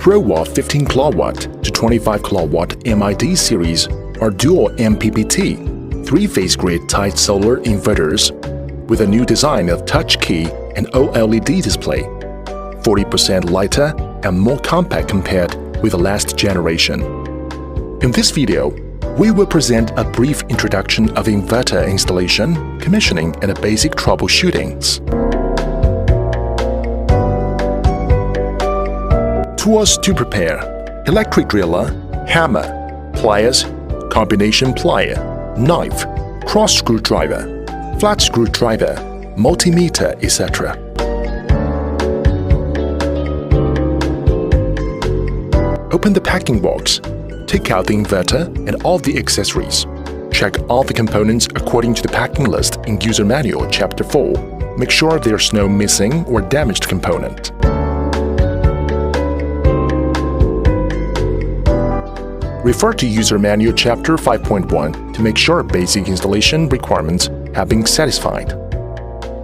Pro-Watt 15 kW to 25 kW MID series are dual MPPT, three-phase grid-tied solar inverters with a new design of touch key and OLED display, 40% lighter and more compact compared with the last generation. In this video, we will present a brief introduction of inverter installation, commissioning, and the basic troubleshootings. Tools to prepare: electric driller, hammer, pliers, combination plier, knife, cross screwdriver, flat screwdriver, multimeter, etc. Open the packing box. Take out the inverter and all the accessories. Check all the components according to the packing list in User Manual Chapter 4. Make sure there's no missing or damaged component. Refer to User Manual Chapter 5.1 to make sure basic installation requirements have been satisfied.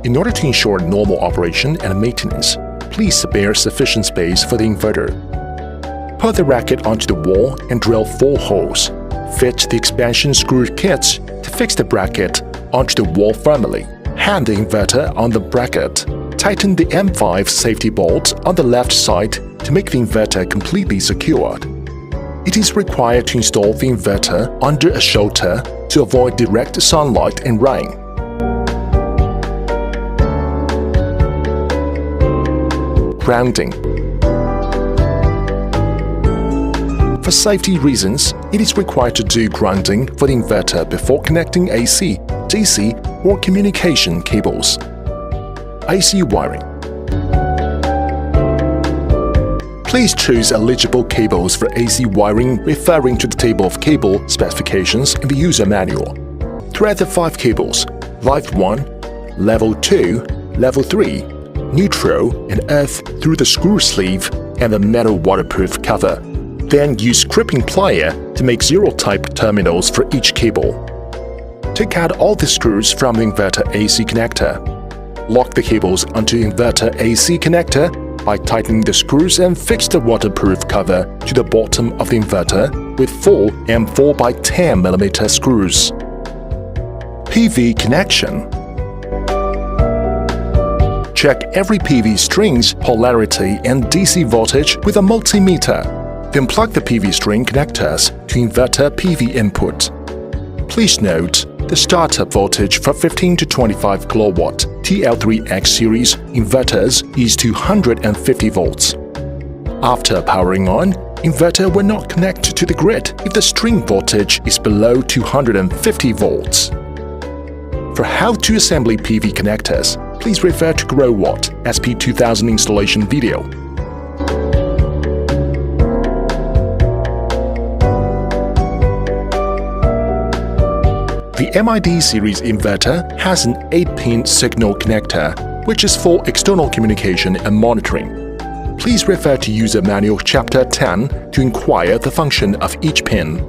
In order to ensure normal operation and maintenance, please spare sufficient space for the inverter. Put the racket onto the wall and drill 4 holes. Fit the expansion screw kits to fix the bracket onto the wall firmly. Hang the inverter on the bracket. Tighten the M5 safety bolt on the left side to make the inverter completely secured. It is required to install the inverter under a shelter to avoid direct sunlight and rain. Grounding. For safety reasons, it is required to do grounding for the inverter before connecting AC, DC, or communication cables. AC wiring. Please choose eligible cables for AC wiring referring to the table of cable specifications in the user manual. Thread the 5 cables: Live 1, Level 2, Level 3, Neutral, and Earth through the screw sleeve and the metal waterproof cover. Then use crimping plier to make zero-type terminals for each cable. Take out all the screws from the inverter AC connector. Lock the cables onto inverter AC connector by tightening the screws and fix the waterproof cover to the bottom of the inverter with 4 and 4x10mm screws. PV connection. Check every PV string's polarity and DC voltage with a multimeter. Then plug the PV string connectors to inverter PV input. Please note, the startup voltage for 15 to 25 kW TL3X series inverters is 250 volts. After powering on, inverter will not connect to the grid if the string voltage is below 250 volts. For how to assemble PV connectors, please refer to GrowWatt SP2000 installation video. The MID series inverter has an 8-pin signal connector, which is for external communication and monitoring. Please refer to User Manual Chapter 10 to inquire the function of each pin.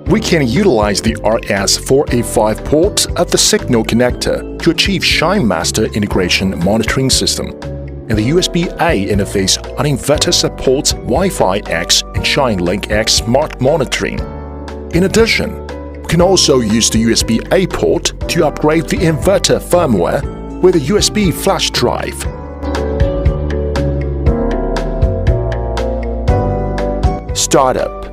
We can utilize the RS485 port of the signal connector to achieve Shine Master integration monitoring system. And the USB-A interface on inverter supports Wi-Fi X and Shine Link X smart monitoring. In addition, we can also use the USB-A port to upgrade the inverter firmware with a USB flash drive. Startup.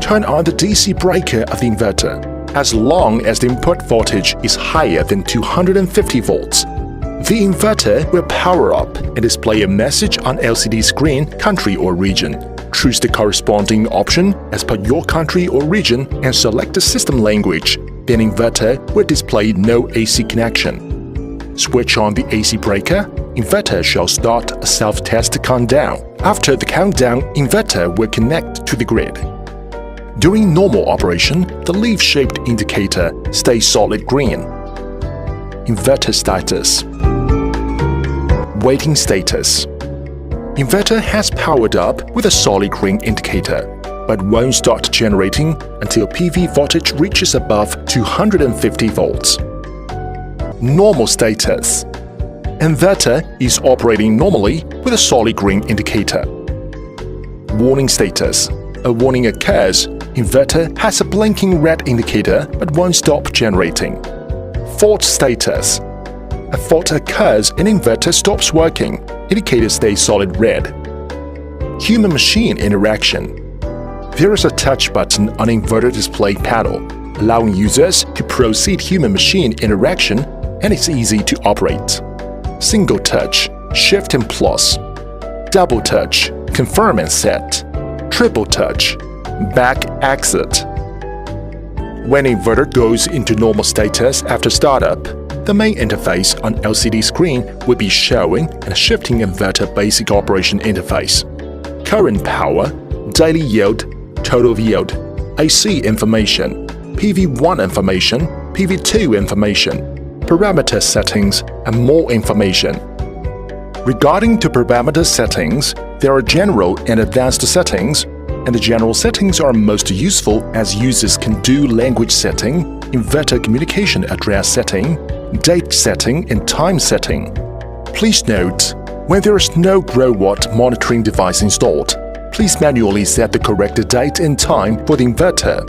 Turn on the DC breaker of the inverter. As long as the input voltage is higher than 250 volts, the inverter will power up and display a message on LCD screen, country or region. Choose the corresponding option as per your country or region and select the system language. Then inverter will display no AC connection. Switch on the AC breaker. Inverter shall start a self-test countdown. After the countdown, inverter will connect to the grid. During normal operation, the leaf-shaped indicator stays solid green. Inverter status. Waiting status. Inverter has powered up with a solid green indicator, but won't start generating until PV voltage reaches above 250 volts. Normal status. Inverter is operating normally with a solid green indicator. Warning status. A warning occurs. Inverter has a blinking red indicator but won't stop generating. Fault status. A fault occurs and inverter stops working. Indicator stays solid red. Human-machine interaction. There is a touch button on inverter display panel, allowing users to proceed human-machine interaction, and it's easy to operate. Single touch, shift and plus. Double touch, confirm and set. Triple touch, back exit. When inverter goes into normal status after startup, the main interface on LCD screen will be showing and shifting inverter basic operation interface. Current power, daily yield, total yield, AC information, PV1 information, PV2 information, parameter settings, and more information. Regarding to parameter settings, there are general and advanced settings, and the general settings are most useful as users can do language setting, inverter communication address setting, date setting, and time setting. Please note, when there is no grow watt monitoring device installed, please manually set the correct date and time for the inverter.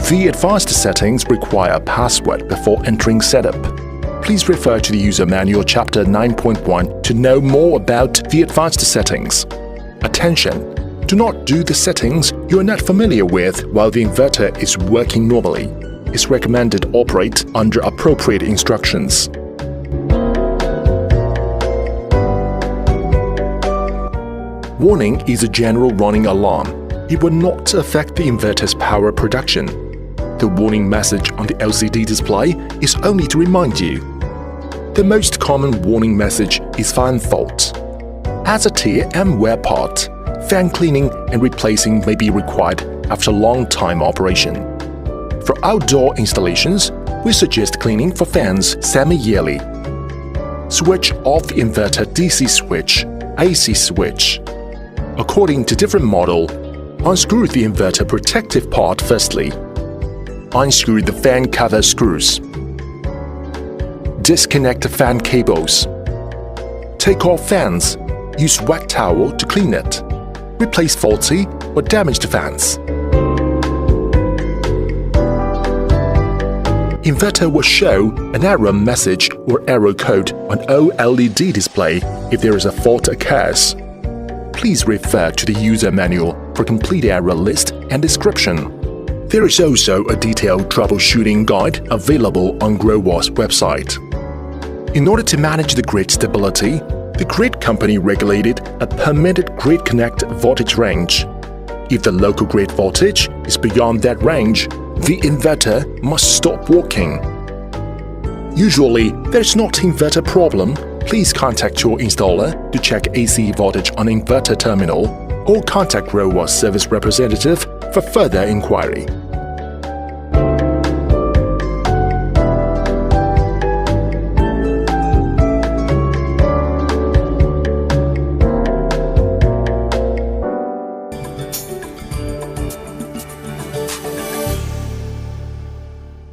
The advanced settings require a password before entering setup. Please refer to the user manual chapter 9.1 to know more about the advanced settings. Attention! Do not do the settings you are not familiar with while the inverter is working normally. It's recommended operate under appropriate instructions. Warning is a general running alarm. It will not affect the inverter's power production. The warning message on the LCD display is only to remind you. The most common warning message is fan fault. As a tear and wear part, fan cleaning and replacing may be required after long time operation. For outdoor installations, we suggest cleaning for fans semi-yearly. Switch off the inverter DC switch, AC switch. According to different model, unscrew the inverter protective part firstly. Unscrew the fan cover screws. Disconnect the fan cables. Take off fans. Use wet towel to clean it. Replace faulty or damaged fans. Inverter will show an error message or error code on OLED display if there is a fault occurs. Please refer to the user manual for complete error list and description. There is also a detailed troubleshooting guide available on GrowWatt's website. In order to manage the grid stability, the grid company regulated a permitted grid connect voltage range. If the local grid voltage is beyond that range, the inverter must stop working. Usually, there's not inverter problem. Please contact your installer to check AC voltage on inverter terminal or contact GrowWatt service representative for further inquiry.